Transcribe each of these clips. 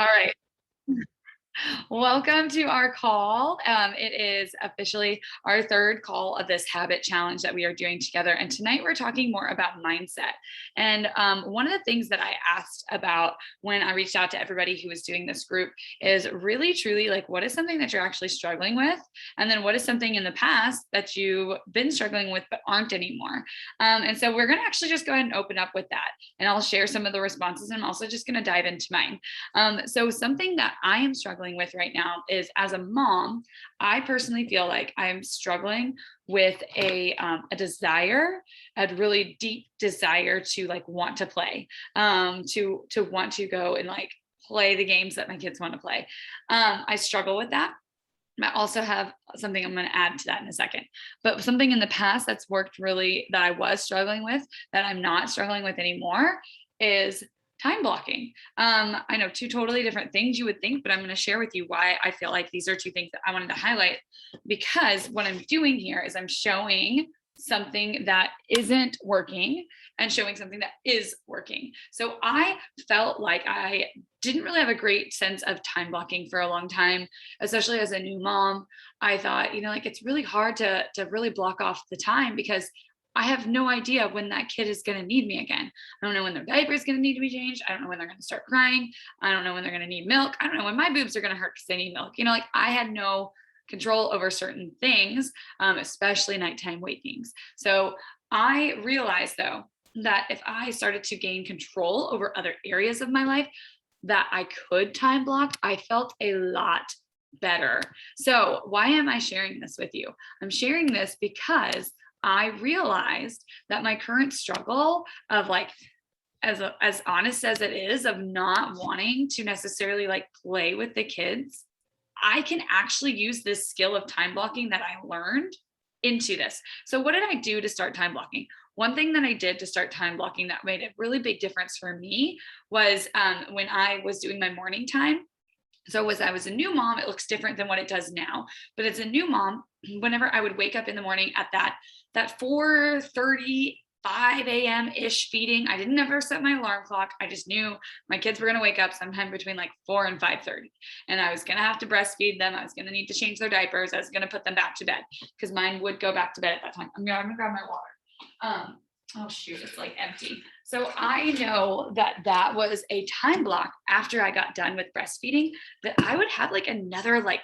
All right. Welcome to our call. It is officially our third call of this habit challenge that we are doing together. And tonight we're talking more about mindset. And one of the things that I asked about when I reached out to everybody who was doing this group is really, truly like, what is something that you're actually struggling with? And then what is something in the past that you've been struggling with but aren't anymore? And so we're going to actually just go ahead and open up with that. And I'll share some of the responses. And I'm also just going to dive into mine. So something that I am struggling with right now is, as a mom, I personally feel like I'm struggling with a desire, a really deep desire to like want to play, to want to go and like play the games that my kids want to play. I struggle with that. I also have something I'm going to add to that in a second, but something in the past that's worked really, that I was struggling with, that I'm not struggling with anymore, is time blocking. I know two totally different things you would think, but I'm going to share with you why I feel like these are two things that I wanted to highlight, because what I'm doing here is I'm showing something that isn't working and showing something that is working. So I felt like I didn't really have a great sense of time blocking for a long time, especially as a new mom. I thought, like it's really hard to really block off the time, because I have no idea when that kid is going to need me again. I don't know when their diaper is going to need to be changed. I don't know when they're going to start crying. I don't know when they're going to need milk. I don't know when my boobs are going to hurt because they need milk. Like I had no control over certain things, especially nighttime wakings. So I realized, though, that if I started to gain control over other areas of my life, that I could time block, I felt a lot better. So why am I sharing this with you? I'm sharing this because I realized that my current struggle of like, as honest as it is, of not wanting to necessarily like play with the kids, I can actually use this skill of time blocking that I learned into this. So what did I do to start time blocking? One thing that I did to start time blocking that made a really big difference for me was when I was doing my morning time. So as I was a new mom, it looks different than what it does now. But as a new mom, whenever I would wake up in the morning at that 4:35 a.m. ish feeding, I didn't ever set my alarm clock. I just knew my kids were going to wake up sometime between like 4 and 5:30, and I was going to have to breastfeed them. I was going to need to change their diapers. I was going to put them back to bed because mine would go back to bed at that time. I'm going to grab my water. Oh shoot, it's like empty. So I know that was a time block after I got done with breastfeeding, that I would have like another like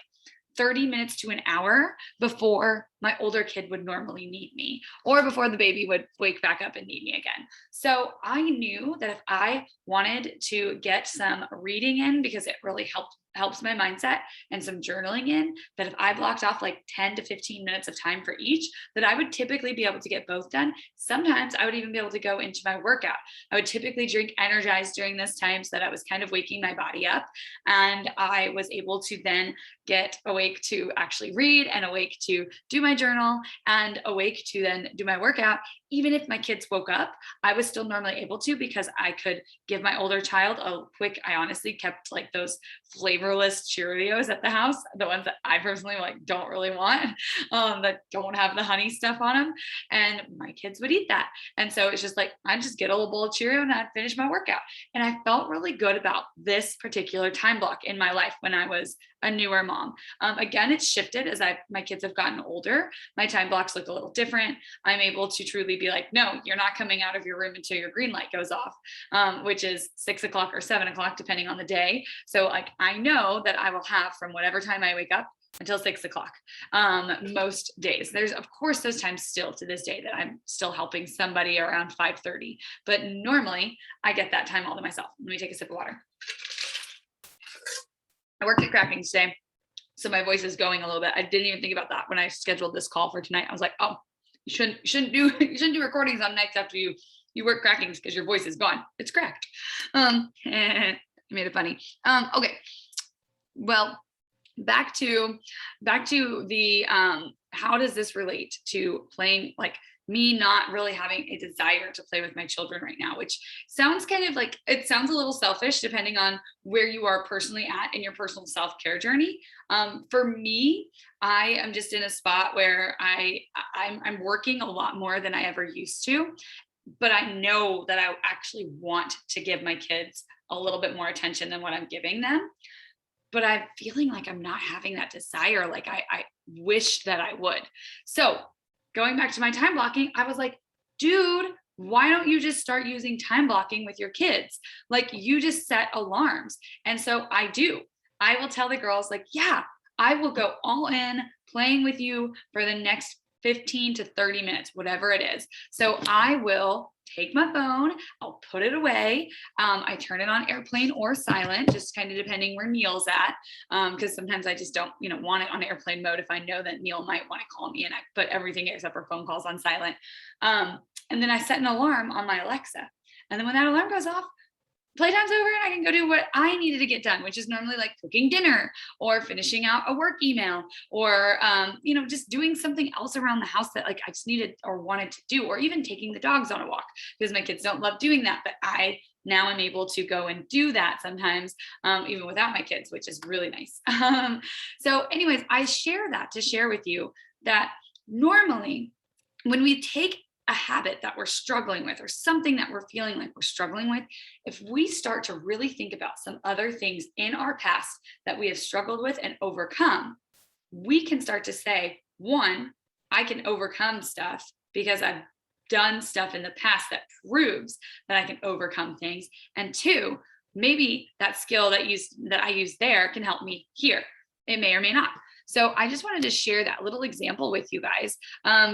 30 minutes to an hour before my older kid would normally need me, or before the baby would wake back up and need me again. So I knew that if I wanted to get some reading in, because it really helps my mindset, and some journaling in, that if I blocked off like 10 to 15 minutes of time for each, that I would typically be able to get both done. Sometimes I would even be able to go into my workout. I would typically drink Energize during this time so that I was kind of waking my body up, and I was able to then get awake to actually read, and awake to do my journal, and awake to then do my workout. Even if my kids woke up, I was still normally able to, because I could give my older child a quick, I honestly kept like those flavorless Cheerios at the house, the ones that I personally like don't really want, that don't have the honey stuff on them. And my kids would eat that. And so it's just like, I'd just get a little bowl of Cheerio and I'd finish my workout. And I felt really good about this particular time block in my life when I was a newer mom. Again, it's shifted as my kids have gotten older. My time blocks look a little different. I'm able to truly be like, no, you're not coming out of your room until your green light goes off, which is 6 o'clock or 7 o'clock, depending on the day. So like, I know that I will have from whatever time I wake up until 6 o'clock, most days. There's of course those times still to this day that I'm still helping somebody around 5:30, but normally I get that time all to myself. Let me take a sip of water. I worked at Crackings today, so my voice is going a little bit. I didn't even think about that when I scheduled this call for tonight. I was like, oh, you shouldn't do recordings on nights after you work Crackings, because your voice is gone. It's cracked. I made it funny. Okay. Well, back to the how does this relate to playing, like me not really having a desire to play with my children right now, which sounds kind of like, it sounds a little selfish depending on where you are personally at in your personal self-care journey. For me, I am just in a spot where I'm working a lot more than I ever used to, but I know that I actually want to give my kids a little bit more attention than what I'm giving them. But I'm feeling like I'm not having that desire. Like I wish that I would. So going back to my time blocking, I was like, dude, why don't you just start using time blocking with your kids? Like, you just set alarms. And so I do. I will tell the girls, like, yeah, I will go all in playing with you for the next 15 to 30 minutes, whatever it is. So I will take my phone, I'll put it away. I turn it on airplane or silent, just kind of depending where Neil's at. Because sometimes I just don't, want it on airplane mode if I know that Neil might want to call me, and I put everything except for phone calls on silent. And then I set an alarm on my Alexa. And then when that alarm goes off, playtime's over and I can go do what I needed to get done, which is normally like cooking dinner or finishing out a work email or, just doing something else around the house that like I just needed or wanted to do, or even taking the dogs on a walk, because my kids don't love doing that. But I now am able to go and do that sometimes, even without my kids, which is really nice. So anyways, I share that to share with you that normally when we take a habit that we're struggling with or something that we're feeling like we're struggling with, if we start to really think about some other things in our past that we have struggled with and overcome, we can start to say, one, I can overcome stuff because I've done stuff in the past that proves that I can overcome things. And two, maybe that skill that I use there can help me here. It may or may not. So I just wanted to share that little example with you guys.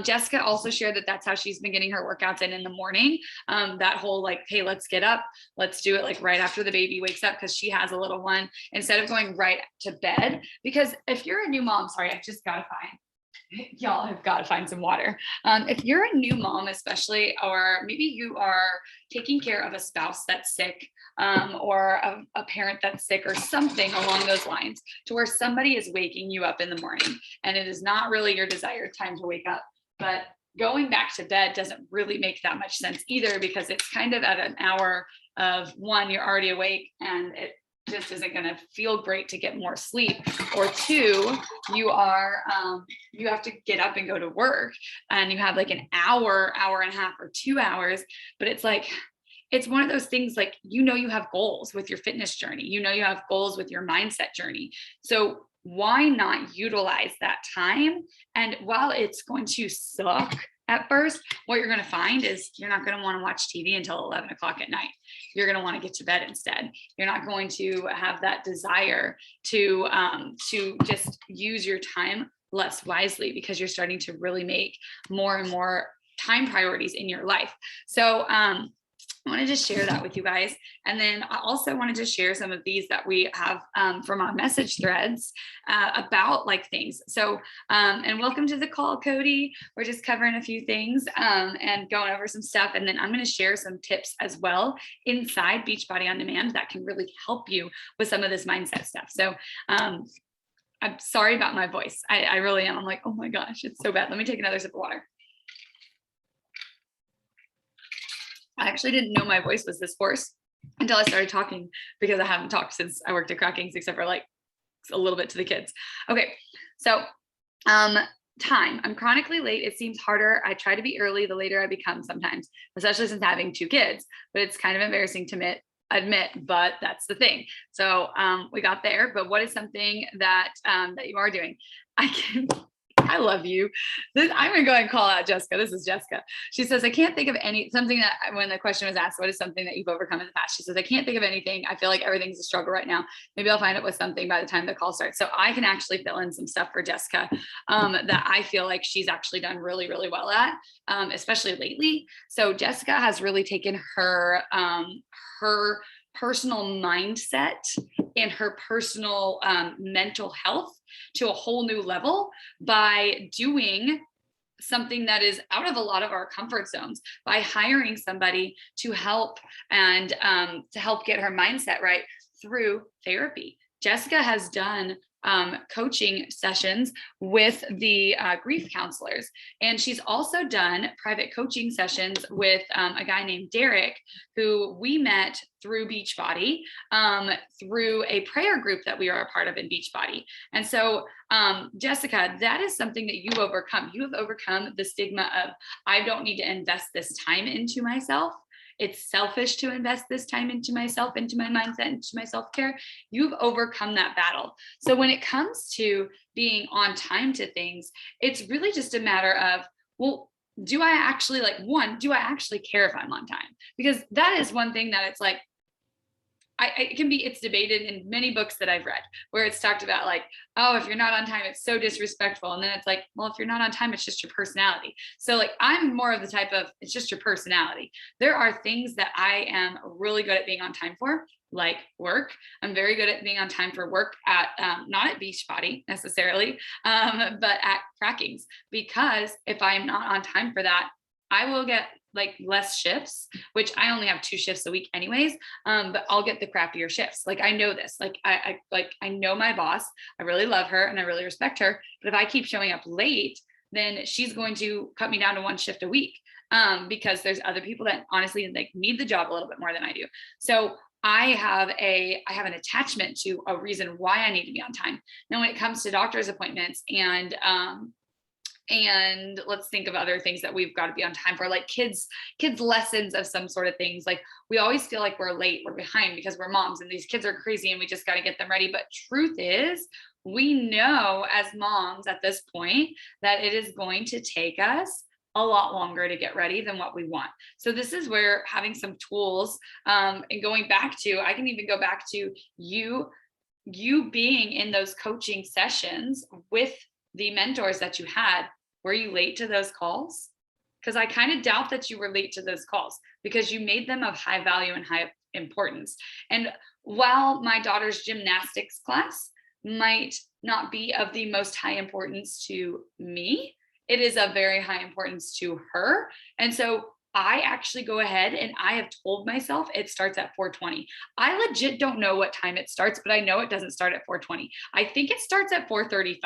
Jessica also shared that that's how she's been getting her workouts in the morning. That whole like, hey, let's get up. Let's do it like right after the baby wakes up, because she has a little one, instead of going right to bed. Because if you're a new mom, sorry, I just got to y'all have got to find some water. If you're a new mom, especially, or maybe you are taking care of a spouse that's sick, or a parent that's sick, or something along those lines, to where somebody is waking you up in the morning and it is not really your desired time to wake up, but going back to bed doesn't really make that much sense either, because it's kind of at an hour of one, you're already awake and it just isn't going to feel great to get more sleep, or two, you have to get up and go to work and you have like an hour and a half or 2 hours. But it's like, it's one of those things, like, you have goals with your fitness journey, you have goals with your mindset journey. So why not utilize that time? And while it's going to suck at first, what you're going to find is you're not going to want to watch TV until 11 o'clock at night. You're going to want to get to bed instead. You're not going to have that desire to just use your time less wisely, because you're starting to really make more and more time priorities in your life. So I wanted to share that with you guys. And then I also wanted to share some of these that we have from our message threads about like things. So, and welcome to the call, Cody. We're just covering a few things and going over some stuff. And then I'm going to share some tips as well inside Beachbody On Demand that can really help you with some of this mindset stuff. So I'm sorry about my voice. I really am. I'm like, oh my gosh, it's so bad. Let me take another sip of water. I actually didn't know my voice was this hoarse until I started talking, because I haven't talked since I worked at Crockings, except for like a little bit to the kids. Okay. So, time. I'm chronically late. It seems harder. I try to be early the later I become sometimes, especially since having 2 kids, but it's kind of embarrassing to admit, but that's the thing. So, we got there, but what is something that you are doing? I love you. I'm going to go ahead and call out Jessica. This is Jessica. She says, I can't think of something that, when the question was asked, what is something that you've overcome in the past? She says, I can't think of anything. I feel like everything's a struggle right now. Maybe I'll find it with something by the time the call starts. So I can actually fill in some stuff for Jessica that I feel like she's actually done really, really well at, especially lately. So Jessica has really taken her personal mindset and her personal mental health to a whole new level by doing something that is out of a lot of our comfort zones, by hiring somebody to help and to help get her mindset right through therapy. Jessica has done coaching sessions with the grief counselors. And she's also done private coaching sessions with a guy named Derek, who we met through Beachbody, through a prayer group that we are a part of in Beachbody. And so, Jessica, that is something that you've overcome. You have overcome the stigma of, I don't need to invest this time into myself. it's selfish to invest this time into myself, into my mindset, into my self-care, you've overcome that battle. So when it comes to being on time to things, it's really just a matter of, well, do I actually do I actually care if I'm on time? Because that is one thing that it's like, it's debated in many books that I've read where it's talked about like, oh, if you're not on time, it's so disrespectful. And then it's like, well, if you're not on time, it's just your personality. So like, I'm more of the type of, it's just your personality. There are things that I am really good at being on time for, like work. I'm very good at being on time for work at, not at Beachbody necessarily, but at crackings, because if I'm not on time for that, I will get like less shifts, which I only have 2 shifts a week anyways. But I'll get the crappier shifts. Like I know this, I know my boss, I really love her and I really respect her. But if I keep showing up late, then she's going to cut me down to 1 shift a week. Because there's other people that honestly like need the job a little bit more than I do. So I have an attachment to a reason why I need to be on time. Now, when it comes to doctor's appointments and let's think of other things that we've got to be on time for, like kids lessons of some sort of things. Like we always feel like we're late, we're behind because we're moms and these kids are crazy and we just got to get them ready. But truth is, we know as moms at this point that it is going to take us a lot longer to get ready than what we want. So this is where having some tools, and going back to, I can even go back to you being in those coaching sessions with the mentors that you had. Were you late to those calls? Because I kind of doubt that you were late to those calls because you made them of high value and high importance. And while my daughter's gymnastics class might not be of the most high importance to me, it is of very high importance to her. And so I actually go ahead and I have told myself it starts at 4:20. I legit don't know what time it starts, but I know it doesn't start at 4:20. I think it starts at 4:35,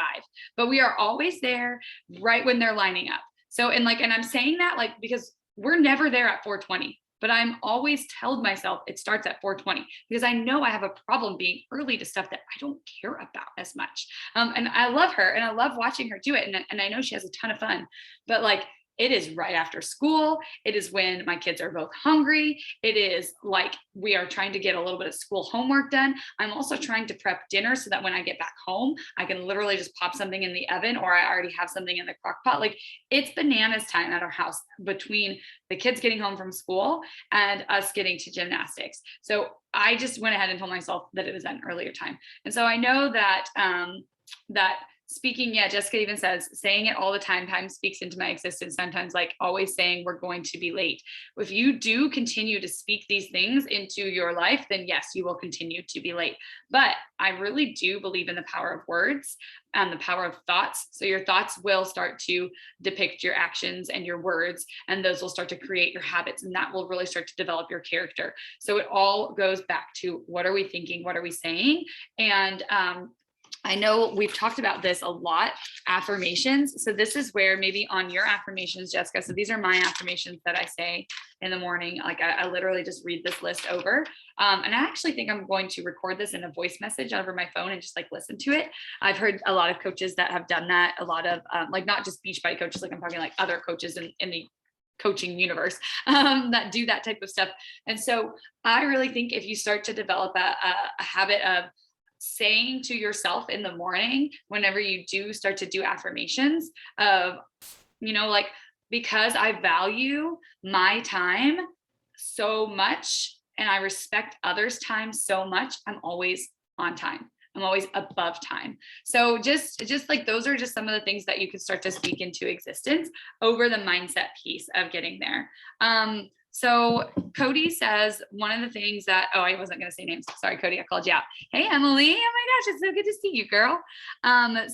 but we are always there right when they're lining up. So, and I'm saying that like, because we're never there at 4:20, but I'm always told myself it starts at 4:20 because I know I have a problem being early to stuff that I don't care about as much. And I love her and I love watching her do it. And I know she has a ton of fun, but like, it is right after school. It is when my kids are both hungry. It is like we are trying to get a little bit of school homework done. I'm also trying to prep dinner so that when I get back home, I can literally just pop something in the oven or I already have something in the crock pot. Like it's bananas time at our house between the kids getting home from school and us getting to gymnastics. So I just went ahead and told myself that it was at an earlier time. And so I know that, speaking, yeah, Jessica even says, saying it all the time speaks into my existence. Sometimes like always saying we're going to be late. If you do continue to speak these things into your life, then yes, you will continue to be late. But I really do believe in the power of words and the power of thoughts. So your thoughts will start to depict your actions and your words, and those will start to create your habits, and that will really start to develop your character. So it all goes back to what are we thinking? What are we saying? And, I know we've talked about this a lot, affirmations. So this is where maybe on your affirmations, Jessica, so these are my affirmations that I say in the morning. Like I literally just read this list over. And I actually think I'm going to record this in a voice message over my phone and just like listen to it. I've heard a lot of coaches that have done that, a lot of like not just Beachbody coaches, like I'm talking like other coaches in the coaching universe that do that type of stuff. And so I really think if you start to develop a habit of saying to yourself in the morning, whenever you do start to do affirmations of, like, because I value my time so much and I respect others' time so much, I'm always on time. I'm always above time. So just like, those are just some of the things that you can start to speak into existence over the mindset piece of getting there. So Cody says one of the things that, I wasn't going to say names. Sorry, Cody, I called you out. Hey, Emily. Oh my gosh, it's so good to see you, girl.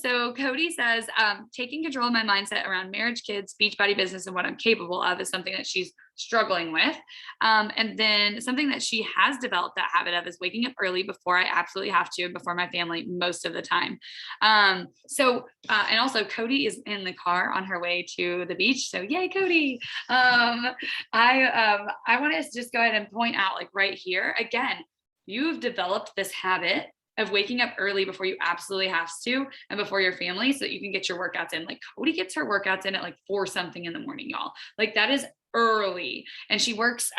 So Cody says, taking control of my mindset around marriage, kids, Beachbody business, and what I'm capable of is something that she's struggling with. And then something that she has developed that habit of is waking up early before I absolutely have to, and before my family most of the time. And also Cody is in the car on her way to the beach. So yay, Cody. I want to just go ahead and point out, like right here, again, you've developed this habit of waking up early before you absolutely have to, and before your family, so that you can get your workouts in. Like Cody gets her workouts in at like 4 something in the morning, y'all. Like that is early, and she works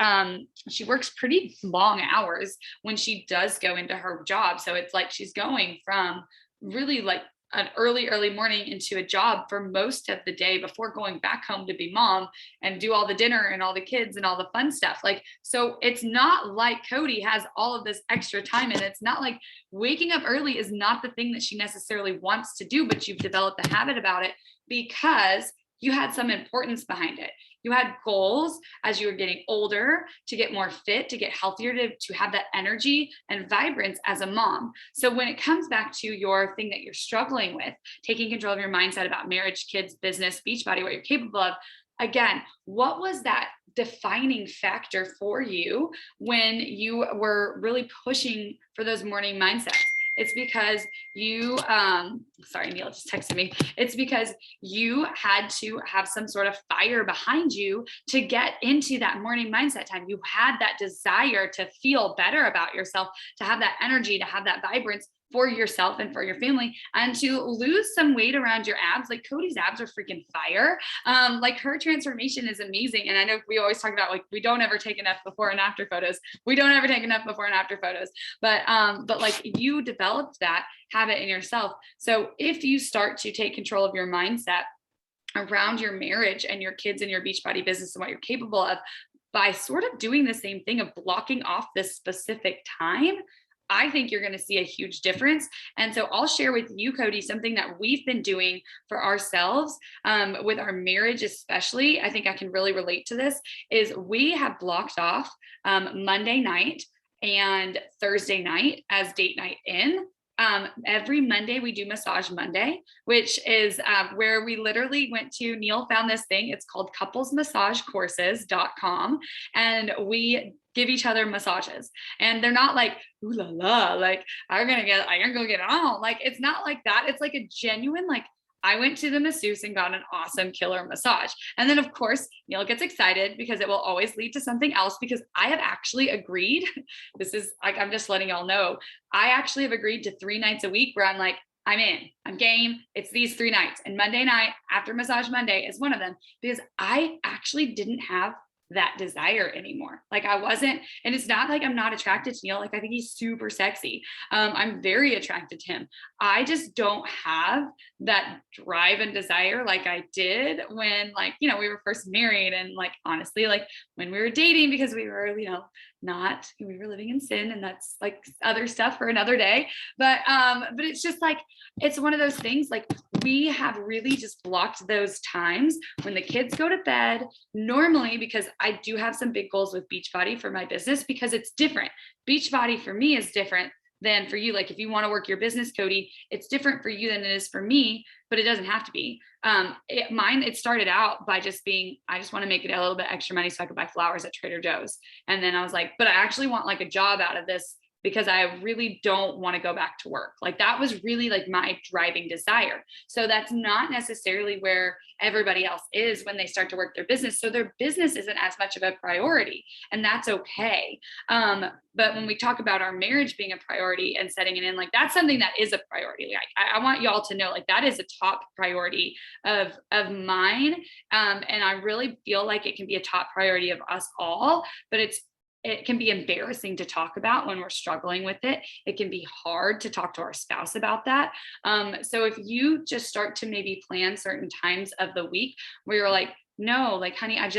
pretty long hours when she does go into her job. So it's like she's going from really like an early morning into a job for most of the day before going back home to be mom and do all the dinner and all the kids and all the fun stuff. Like, so it's not like Cody has all of this extra time, and it's not like waking up early is not the thing that she necessarily wants to do, but you've developed the habit about it because you had some importance behind it. You had goals as you were getting older to get more fit, to get healthier, to have that energy and vibrance as a mom. So when it comes back to your thing that you're struggling with, taking control of your mindset about marriage, kids, business, Beachbody, what you're capable of, again, what was that defining factor for you when you were really pushing for those morning mindsets? It's because you, sorry, Neil just texted me. It's because you had to have some sort of fire behind you to get into that morning mindset time. You had that desire to feel better about yourself, to have that energy, to have that vibrance for yourself and for your family, and to lose some weight around your abs. Like Cody's abs are freaking fire. Like her transformation is amazing. And I know we always talk about like, we don't ever take enough before and after photos. We don't ever take enough before and after photos, but like you developed that habit in yourself. So if you start to take control of your mindset around your marriage and your kids and your Beachbody business and what you're capable of by sort of doing the same thing of blocking off this specific time, I think you're going to see a huge difference. And so I'll share with you, Cody, something that we've been doing for ourselves with our marriage, especially. I think I can really relate to this, is we have blocked off Monday night and Thursday night as date night in. Every Monday we do Massage Monday, which is where we literally went to, Neil found this thing. It's called couplesmassagecourses.com. And we give each other massages, and they're not like, ooh la la, like I'm gonna get it on. Like, it's not like that. It's like a genuine, like, I went to the masseuse and got an awesome killer massage. And then of course, Neil gets excited because it will always lead to something else, because I have actually agreed, this is like, I'm just letting y'all know, I actually have agreed to 3 nights a week where I'm like, I'm in, I'm game. It's these 3 nights. And Monday night after Massage Monday is one of them, because I actually didn't have that desire anymore. Like I wasn't, and it's not like I'm not attracted to Neil. Like I think he's super sexy. I'm very attracted to him. I just don't have that drive and desire like I did when, like, you know, we were first married, and like, honestly, like when we were dating, because we were, you know, we were living in sin, and that's like other stuff for another day. But it's just like, it's one of those things, like we have really just blocked those times when the kids go to bed normally, because I do have some big goals with Beachbody for my business, because it's different. Beachbody for me is different than for you. Like if you want to work your business, Cody, it's different for you than it is for me, but it doesn't have to be. It started out by just being, I just want to make it a little bit extra money so I could buy flowers at Trader Joe's. And then I was like, but I actually want like a job out of this, because I really don't want to go back to work. Like that was really like my driving desire. So that's not necessarily where everybody else is when they start to work their business. So their business isn't as much of a priority, and that's okay. But when we talk about our marriage being a priority and setting it in, like that's something that is a priority. Like I want y'all to know, like that is a top priority of mine. And I really feel like it can be a top priority of us all, but it can be embarrassing to talk about when we're struggling with it. It can be hard to talk to our spouse about that. So if you just start to maybe plan certain times of the week where you're like, no, like, honey, I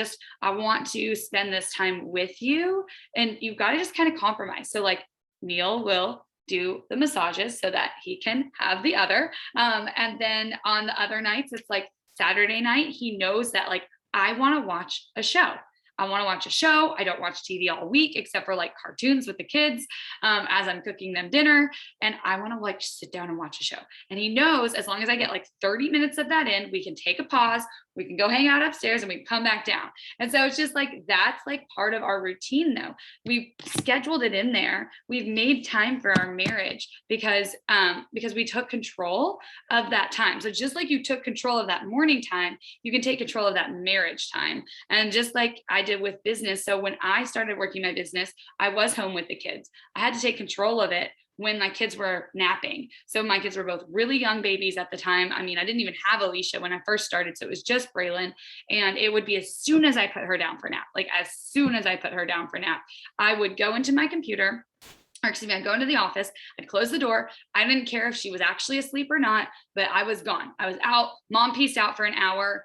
want to spend this time with you. And you've got to just kind of compromise. So like Neil will do the massages so that he can have the other. And then on the other nights, it's like Saturday night, he knows that like, I want to watch a show. I want to watch a show. I don't watch TV all week except for like cartoons with the kids as I'm cooking them dinner. And I want to like sit down and watch a show. And he knows as long as I get like 30 minutes of that in, we can take a pause, we can go hang out upstairs, and we can come back down. And so it's just like, that's like part of our routine though. We've scheduled it in there. We've made time for our marriage because we took control of that time. So just like you took control of that morning time, you can take control of that marriage time. And just like I did with business. So when I started working my business, I was home with the kids. I had to take control of it when my kids were napping. So my kids were both really young babies at the time. I mean, I didn't even have Alicia when I first started. So it was just Braylon. And it would be as soon as I put her down for nap, like as soon as I put her down for nap, I would go into my computer, or excuse me, I'd go into the office, I'd close the door. I didn't care if she was actually asleep or not, but I was gone. I was out. Mom pieced out for an hour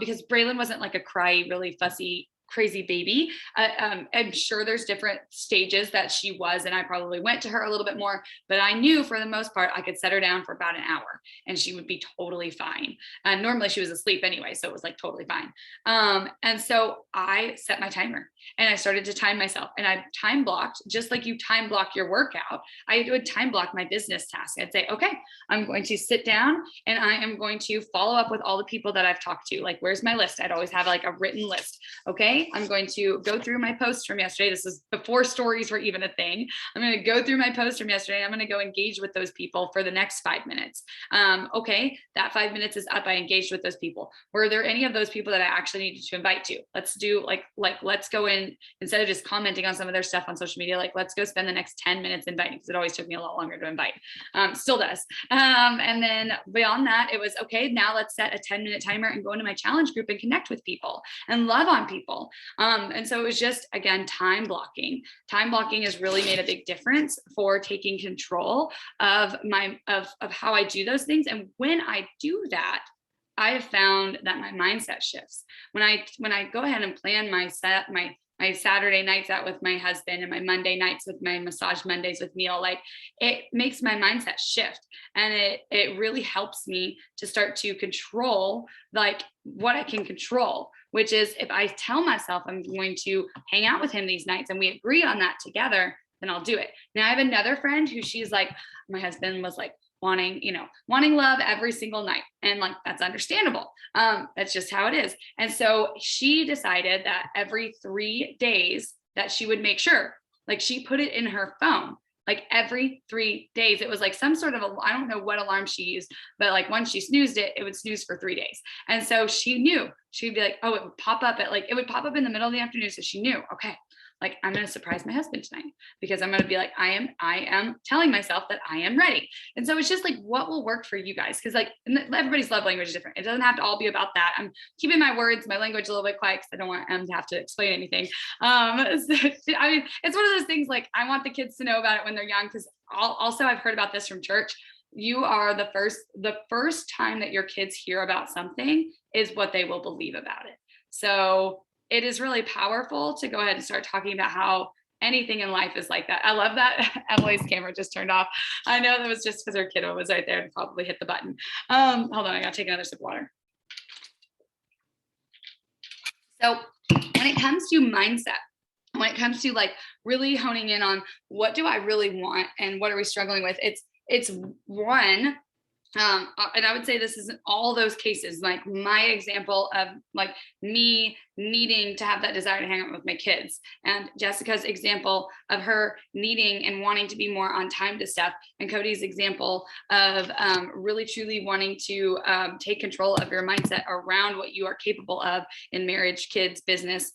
because Braylon wasn't like a cry, really fussy, crazy baby. I'm sure there's different stages that she was, and I probably went to her a little bit more, but I knew for the most part, I could set her down for about an hour and she would be totally fine. And normally she was asleep anyway, so it was like totally fine. And so I set my timer and I started to time myself, and I time blocked, just like you time block your workout. I would time block my business task. I'd say, okay, I'm going to sit down and I am going to follow up with all the people that I've talked to. Like, where's my list? I'd always have like a written list. Okay, I'm going to go through my posts from yesterday. This is before stories were even a thing. I'm going to go through my posts from yesterday. I'm going to go engage with those people for the next 5 minutes. Okay, that 5 minutes is up. I engaged with those people. Were there any of those people that I actually needed to invite to? Let's do let's go in, instead of just commenting on some of their stuff on social media, like let's go spend the next 10 minutes inviting, because it always took me a lot longer to invite. Still does. And then beyond that, it was, okay, now let's set a 10-minute timer and go into my challenge group and connect with people and love on people. And so it was just, again, time blocking. Time blocking has really made a big difference for taking control of how I do those things. And when I do that, I have found that my mindset shifts. When I go ahead and plan my Saturday nights out with my husband and my Monday nights with my massage Mondays with Neil, like it makes my mindset shift. And it really helps me to start to control like what I can control, which is if I tell myself I'm going to hang out with him these nights and we agree on that together, then I'll do it. Now I have another friend who she's like, my husband was like, wanting love every single night. And like, that's understandable. That's just how it is. And so she decided that every 3 days that she would make sure, like she put it in her phone, like every 3 days. It was like some sort of, I don't know what alarm she used, but like once she snoozed it, it would snooze for 3 days. And so she knew, she'd be like, oh, it would pop up it would pop up in the middle of the afternoon. So she knew, okay, like I'm going to surprise my husband tonight, because I'm going to be like, I am telling myself that I am ready. And so it's just like, what will work for you guys? Cause like everybody's love language is different. It doesn't have to all be about that. I'm keeping my language a little bit quiet, cause I don't want them to have to explain anything. I mean, it's one of those things, like I want the kids to know about it when they're young. Cause also I've heard about this from church. You are the first time that your kids hear about something is what they will believe about it. So it is really powerful to go ahead and start talking about how anything in life is like that. I love that Emily's camera just turned off. I know that was just because her kiddo was right there and probably hit the button. Hold on, I gotta take another sip of water. So when it comes to mindset, when it comes to like really honing in on what do I really want and what are we struggling with, it's one, and I would say this is in all those cases, like my example of like me needing to have that desire to hang out with my kids, and Jessica's example of her needing and wanting to be more on time to stuff, and Cody's example of really truly wanting to take control of your mindset around what you are capable of in marriage, kids, business.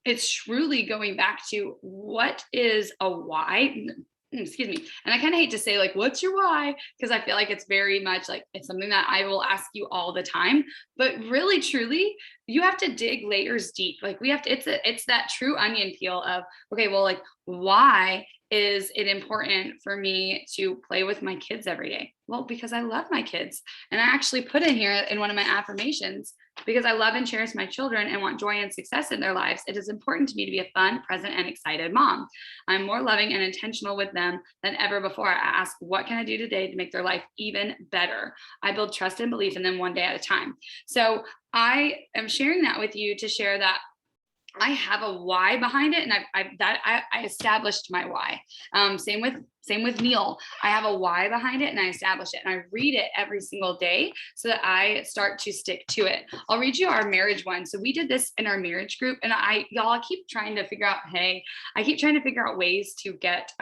It's truly going back to what is a why. Excuse me. And I kind of hate to say like, what's your why? Because I feel like it's very much like it's something that I will ask you all the time, but really, truly, you have to dig layers deep. Like we have to, it's that true onion peel of, okay, well, like, why is it important for me to play with my kids every day? Well, because I love my kids. And I actually put in here in one of my affirmations, because I love and cherish my children and want joy and success in their lives, it is important to me to be a fun, present, and excited mom. I'm more loving and intentional with them than ever before. I ask, what can I do today to make their life even better? I build trust and belief in them one day at a time. So I am sharing that with you to share that I have a why behind it, and I established my why. Same with Neil. I have a why behind it, and I establish it, and I read it every single day so that I start to stick to it. I'll read you our marriage one. So we did this in our marriage group, and I keep trying to figure out ways to get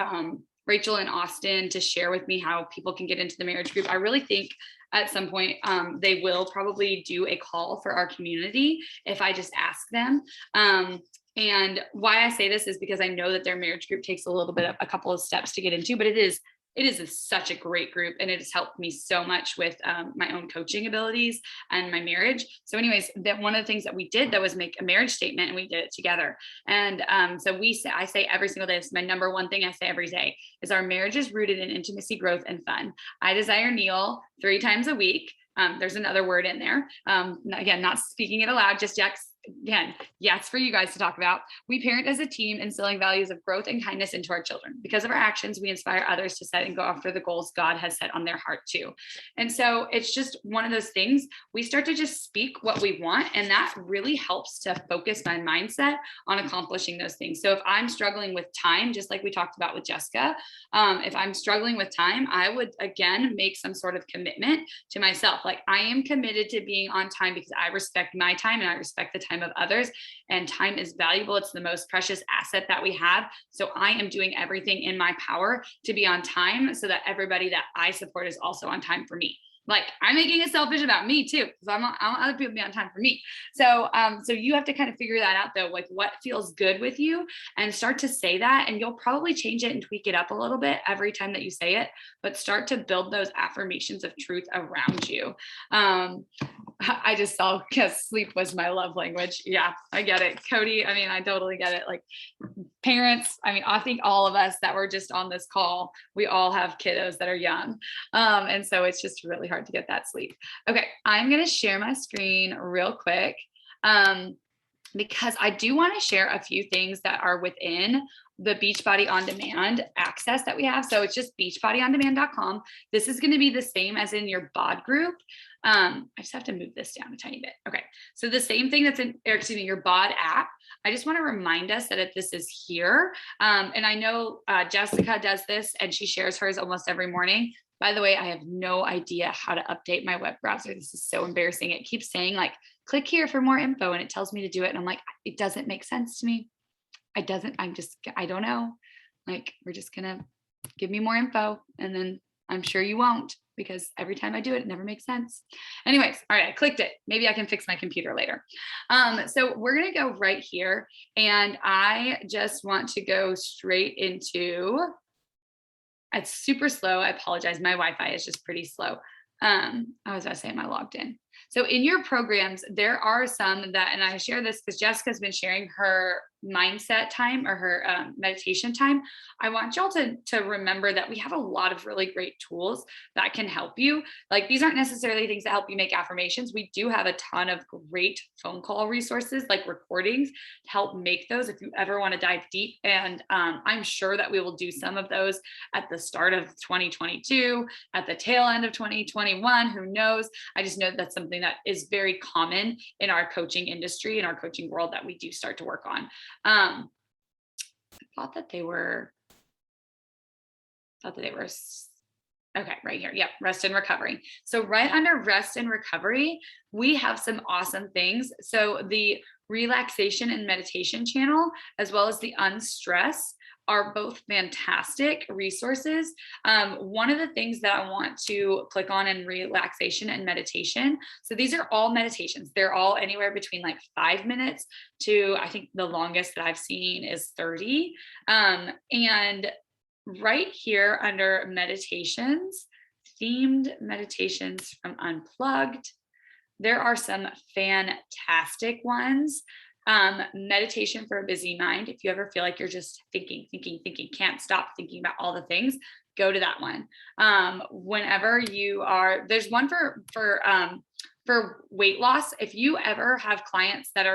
Rachel and Austin to share with me how people can get into the marriage group. I really think at some point they will probably do a call for our community if I just ask them. And why I say this is because I know that their marriage group takes a couple of steps to get into, but it is such a great group, and it has helped me so much with my own coaching abilities and my marriage. So anyways, that one of the things that we did that was make a marriage statement, and we did it together. And so I say every single day, this is my number one thing I say every day, is our marriage is rooted in intimacy, growth, and fun. I desire Neil 3 times a week. There's another word in there. Again, not speaking it aloud, just again, yes, for you guys to talk about. We parent as a team, instilling values of growth and kindness into our children. Because of our actions, we inspire others to set and go after the goals God has set on their heart too. And so it's just one of those things. We start to just speak what we want, and that really helps to focus my mindset on accomplishing those things. So if I'm struggling with time, just like we talked about with Jessica, if I'm struggling with time, I would again make some sort of commitment to myself. Like, I am committed to being on time because I respect my time and I respect the time of others, and time is valuable. It's the most precious asset that we have. So I am doing everything in my power to be on time so that everybody that I support is also on time for me. Like, I'm making it selfish about me too, because I want other people to be on time for me. So you have to kind of figure that out though, like what feels good with you, and start to say that, and you'll probably change it and tweak it up a little bit every time that you say it, but start to build those affirmations of truth around you. I just saw, because sleep was my love language. Yeah, I get it. Cody, I mean, I totally get it. Like, parents, I mean, I think all of us that were just on this call, we all have kiddos that are young. And so it's just really hard to get that sleep. Okay, I'm going to share my screen real quick because I do want to share a few things that are within the Beachbody On Demand access that we have. So it's just beachbodyondemand.com. This is going to be the same as in your bod group. I just have to move this down a tiny bit. Okay. So the same thing that's in, your bod app. I just want to remind us that this is here. And I know Jessica does this, and she shares hers almost every morning. By the way, I have no idea how to update my web browser. This is so embarrassing. It keeps saying like, click here for more info, and it tells me to do it. And I'm like, it doesn't make sense to me. I don't know. Like, we're just gonna give me more info, and then I'm sure you won't, because every time I do it, it never makes sense. Anyways, all right, I clicked it. Maybe I can fix my computer later. So we're gonna go right here, and I just want to go straight into, it's super slow. I apologize. My Wi-Fi is just pretty slow. I was about to say, am I logged in? So in your programs, there are some that, and I share this because Jessica's been sharing her mindset time or her meditation time. I want y'all to remember that we have a lot of really great tools that can help you. Like, these aren't necessarily things that help you make affirmations. We do have a ton of great phone call resources, like recordings, to help make those if you ever want to dive deep. And I'm sure that we will do some of those at the start of 2022, at the tail end of 2021, who knows? I just know that's something that is very common in our coaching industry, in our coaching world, that we do start to work on. I thought that they were okay, right here. Yep. Rest and recovery. So right under rest and recovery, we have some awesome things. So the relaxation and meditation channel, as well as the unstress, are both fantastic resources. One of the things that I want to click on in relaxation and meditation. So these are all meditations. They're all anywhere between like 5 minutes to, I think the longest that I've seen is 30. And right here under meditations, themed meditations from Unplugged, there are some fantastic ones. Meditation for a busy mind. If you ever feel like you're just thinking, can't stop thinking about all the things, go to that one. Whenever you are, there's one for weight loss. If you ever have clients that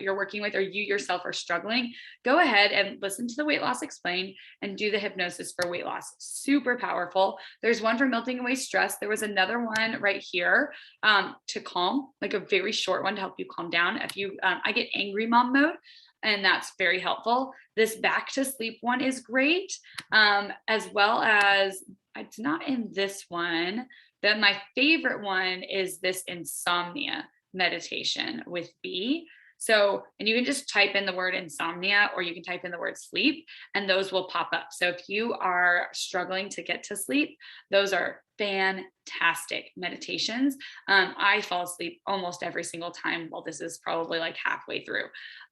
you're working with, or you yourself are struggling, go ahead and listen to the Weight Loss Explained and do the hypnosis for weight loss. Super powerful. There's one for melting away stress. There was another one right here to calm, like a very short one to help you calm down. If you, I get angry mom mode, and that's very helpful. This back to sleep one is great, as well as, it's not in this one. Then my favorite one is this insomnia meditation with B. So, and you can just type in the word insomnia, or you can type in the word sleep, and those will pop up. So if you are struggling to get to sleep, those are fantastic. fantastic meditations. I fall asleep almost every single time. Well, this is probably like halfway through.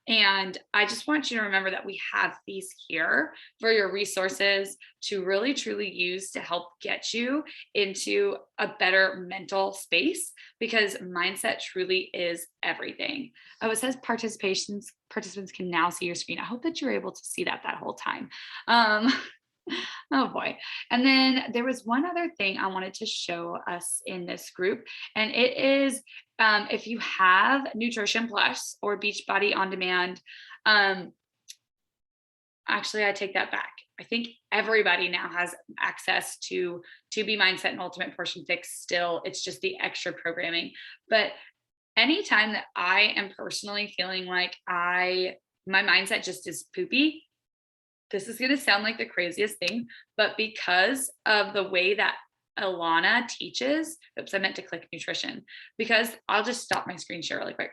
And I just want you to remember that we have these here for your resources to really truly use to help get you into a better mental space, because mindset truly is everything. Oh, it says participants can now see your screen. I hope that you're able to see that whole time. Um, oh boy. And then there was one other thing I wanted to show us in this group, and it is if you have Nutrition Plus or Beachbody On Demand, actually, I take that back. I think everybody now has access to Be Mindset and Ultimate Portion Fix still. It's just the extra programming. But anytime that I am personally feeling like my mindset just is poopy, this is going to sound like the craziest thing, but because of the way that Alana teaches, oops, I meant to click nutrition, because I'll just stop my screen share really quick.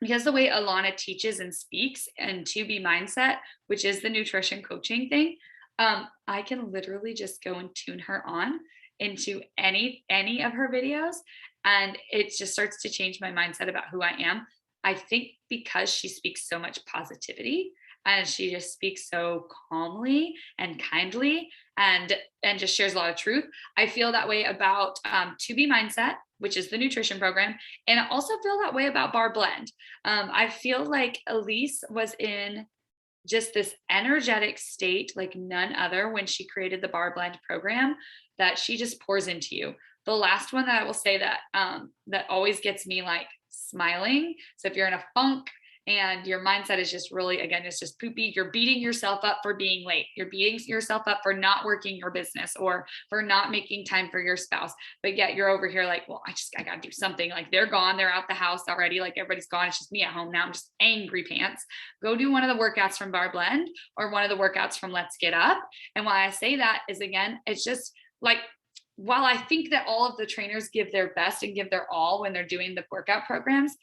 Because the way Alana teaches and speaks and To Be Mindset, which is the nutrition coaching thing, I can literally just go and tune her on into any of her videos, and it just starts to change my mindset about who I am. I think because she speaks so much positivity, and she just speaks so calmly and kindly, and just shares a lot of truth. I feel that way about To Be Mindset, which is the nutrition program, and I also feel that way about Bar Blend. I feel like Elise was in just this energetic state like none other when she created the Bar Blend program, that she just pours into you. The last one that I will say that that always gets me like smiling. So if you're in a funk and your mindset is just really, again, it's just poopy, you're beating yourself up for being late. You're beating yourself up for not working your business or for not making time for your spouse. But yet you're over here like, well, I got to do something. Like they're gone. They're out the house already. Like everybody's gone. It's just me at home now. I'm just angry pants. Go do one of the workouts from Bar Blend or one of the workouts from Let's Get Up. And why I say that is, again, it's just like, while I think that all of the trainers give their best and give their all when they're doing the workout programs,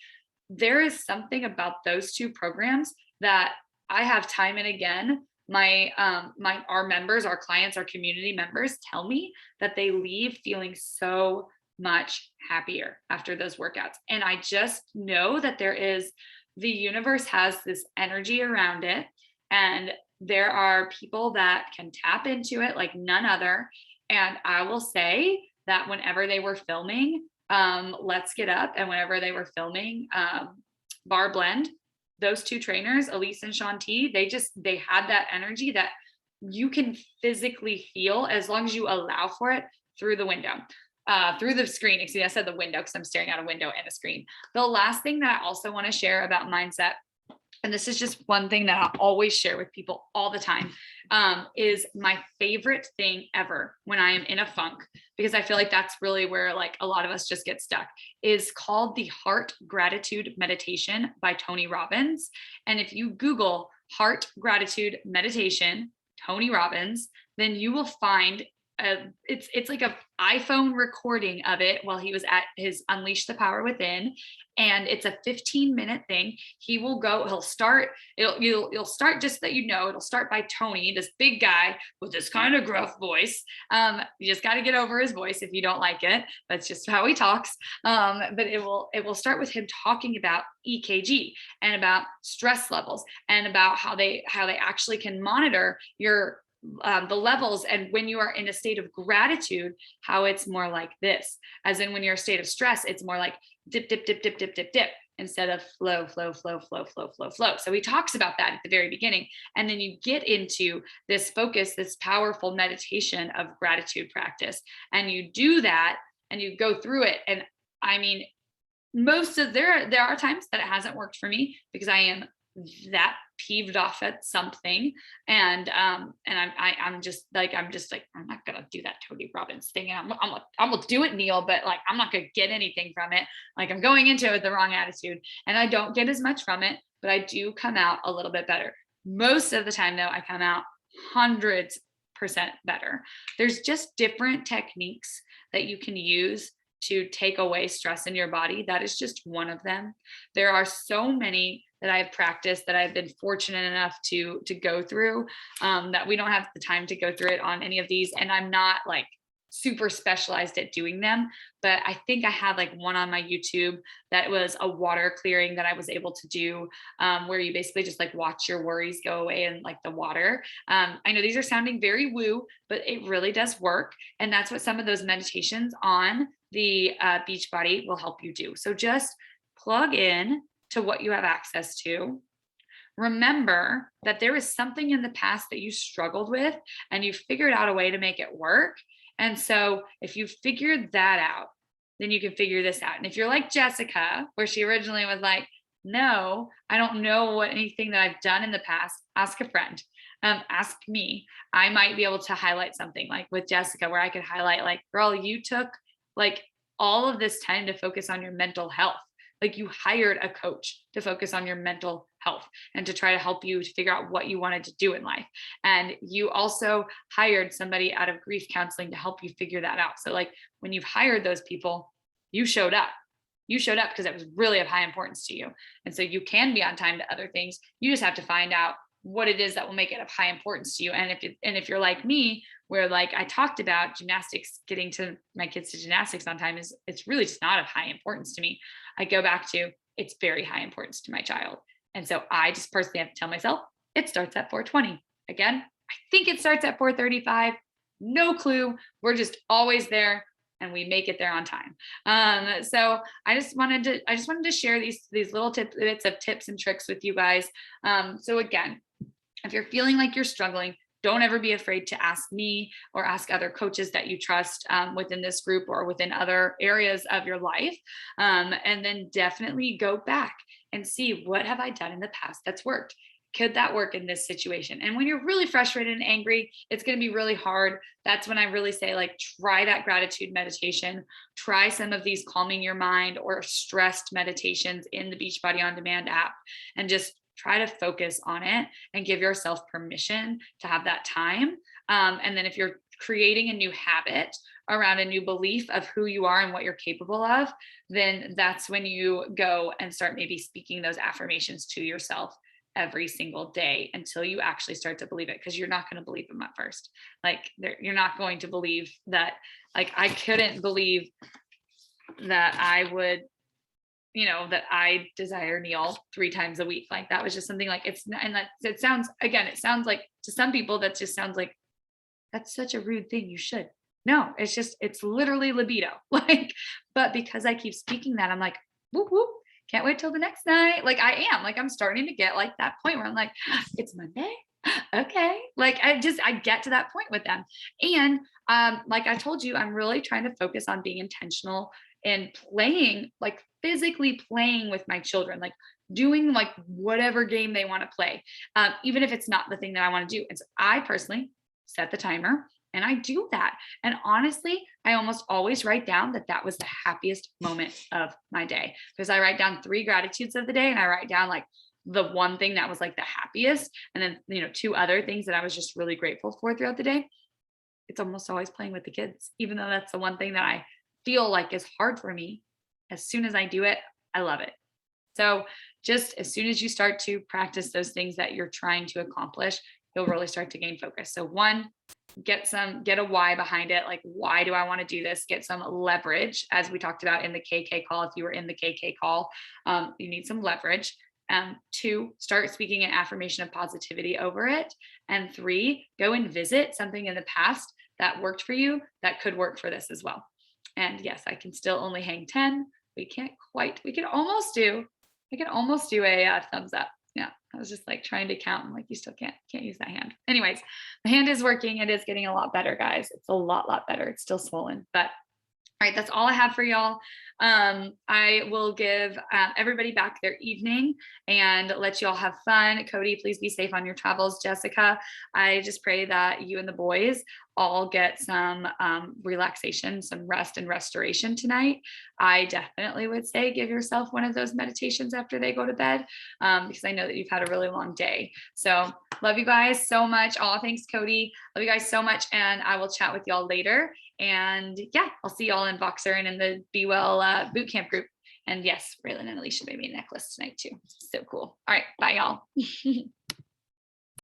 there is something about those two programs that I have time and again, our members, our clients, our community members tell me that they leave feeling so much happier after those workouts. And I just know that the universe has this energy around it, and there are people that can tap into it like none other. And I will say that whenever they were filming Let's Get Up, and whenever they were filming Bar Blend, those two trainers, Elise and Shanti, they had that energy that you can physically feel as long as you allow for it through the window, through the screen. Excuse me, I said the window because I'm staring out a window and a screen. The last thing that I also want to share about mindset, and this is just one thing that I always share with people all the time, is my favorite thing ever when I am in a funk, because I feel like that's really where like a lot of us just get stuck, is called the Heart Gratitude Meditation by Tony Robbins. And if you Google Heart Gratitude Meditation, Tony Robbins, then you will find it's like a iPhone recording of it while he was at his Unleash the Power Within. And it's a 15-minute thing. You'll start, just that, it'll start by Tony, this big guy with this kind of gruff voice. You just got to get over his voice if you don't like it. That's just how he talks. But it will start with him talking about EKG and about stress levels and about how they actually can monitor your the levels, and when you are in a state of gratitude, how it's more like this, as in when you're in a state of stress, it's more like dip, dip, dip, dip, dip, dip, dip, instead of flow, flow, flow, flow, flow, flow, flow. So he talks about that at the very beginning. And then you get into this focus, this powerful meditation of gratitude practice. And you do that and you go through it. And I mean, there are times that it hasn't worked for me because I am that peeved off at something, and I'm just like I'm not gonna do that Tony Robbins thing, and I'm gonna do it, Neil, but like I'm not gonna get anything from it. Like I'm going into it with the wrong attitude, and I don't get as much from it, but I do come out a little bit better. Most of the time though, I come out 100% better. There's just different techniques that you can use to take away stress in your body. That is just one of them. There are so many that I've practiced, that I've been fortunate enough to go through, that we don't have the time to go through it on any of these. And I'm not like super specialized at doing them, but I think I had like one on my YouTube that was a water clearing that I was able to do, where you basically just like watch your worries go away in like the water. I know these are sounding very woo, but it really does work. And that's what some of those meditations on the Beachbody will help you do. So just plug in to what you have access to. Remember that there is something in the past that you struggled with and you figured out a way to make it work. And so if you figured that out, then you can figure this out. And if you're like Jessica, where she originally was like, no, I don't know what anything that I've done in the past, ask a friend. Ask me. I might be able to highlight something like with Jessica, where I could highlight like, girl, you took like all of this time to focus on your mental health. Like you hired a coach to focus on your mental health and to try to help you to figure out what you wanted to do in life. And you also hired somebody out of grief counseling to help you figure that out. So like when you've hired those people, you showed up. You showed up because it was really of high importance to you. And so you can be on time to other things. You just have to find out what it is that will make it of high importance to you. And if you're like me, where like I talked about gymnastics, getting to my kids to gymnastics on time it's really just not of high importance to me. I go back to it's very high importance to my child. And so I just personally have to tell myself it starts at 4:20. Again, I think it starts at 4:35. No clue. We're just always there and we make it there on time. So I just wanted to share these little bits of tips and tricks with you guys. So again, if you're feeling like you're struggling, don't ever be afraid to ask me or ask other coaches that you trust within this group or within other areas of your life. And then definitely go back and see, what have I done in the past that's worked? Could that work in this situation? And when you're really frustrated and angry, it's going to be really hard. That's when I really say, like, try that gratitude meditation. Try some of these calming your mind or stressed meditations in the Beachbody On Demand app, and just try to focus on it and give yourself permission to have that time. And then if you're creating a new habit around a new belief of who you are and what you're capable of, then that's when you go and start maybe speaking those affirmations to yourself every single day until you actually start to believe it, because you're not going to believe them at first. Like you're not going to believe that. Like I couldn't believe that I would, that I desire Neil 3 times a week. Like that was just something like it sounds like to some people that just sounds like that's such a rude thing. You should. No, it's literally libido. Like, but because I keep speaking that, I'm like, whoop, whoop, can't wait till the next night. Like I'm starting to get like that point where I'm like, it's Monday. Okay. Like I get to that point with them. And like I told you, I'm really trying to focus on being intentional and playing, like physically playing with my children, like doing like whatever game they want to play, even if it's not the thing that I want to do. And so I personally set the timer and I do that. And honestly, I almost always write down that was the happiest moment of my day, because I write down 3 gratitudes of the day, and I write down like the one thing that was like the happiest, and then 2 other things that I was just really grateful for throughout the day. It's almost always playing with the kids, even though that's the one thing that I feel like is hard for me. As soon as I do it, I love it. So just as soon as you start to practice those things that you're trying to accomplish, you'll really start to gain focus. So 1, get a why behind it. Like, why do I want to do this? Get some leverage, as we talked about in the KK call. If you were in the KK call, you need some leverage. 2, start speaking an affirmation of positivity over it. And 3, go and visit something in the past that worked for you that could work for this as well. And yes, I can still only hang 10. We can almost do a thumbs up. Yeah. I was just like trying to count. I'm like, you still can't use that hand. Anyways, the hand is working. It is getting a lot better, guys. It's a lot better. It's still swollen, but all right, that's all I have for y'all. I will give everybody back their evening and let you all have fun. Cody, please be safe on your travels. Jessica, I just pray that you and the boys all get some relaxation, some rest and restoration tonight. I definitely would say give yourself one of those meditations after they go to bed, because I know that you've had a really long day. So love you guys so much. Oh, thanks, Cody. Love you guys so much. And I will chat with y'all later. And yeah, I'll see y'all in Voxer and in the Be Well bootcamp group. And yes, Raylan and Alicia made me a necklace tonight too. So cool. All right. Bye, y'all.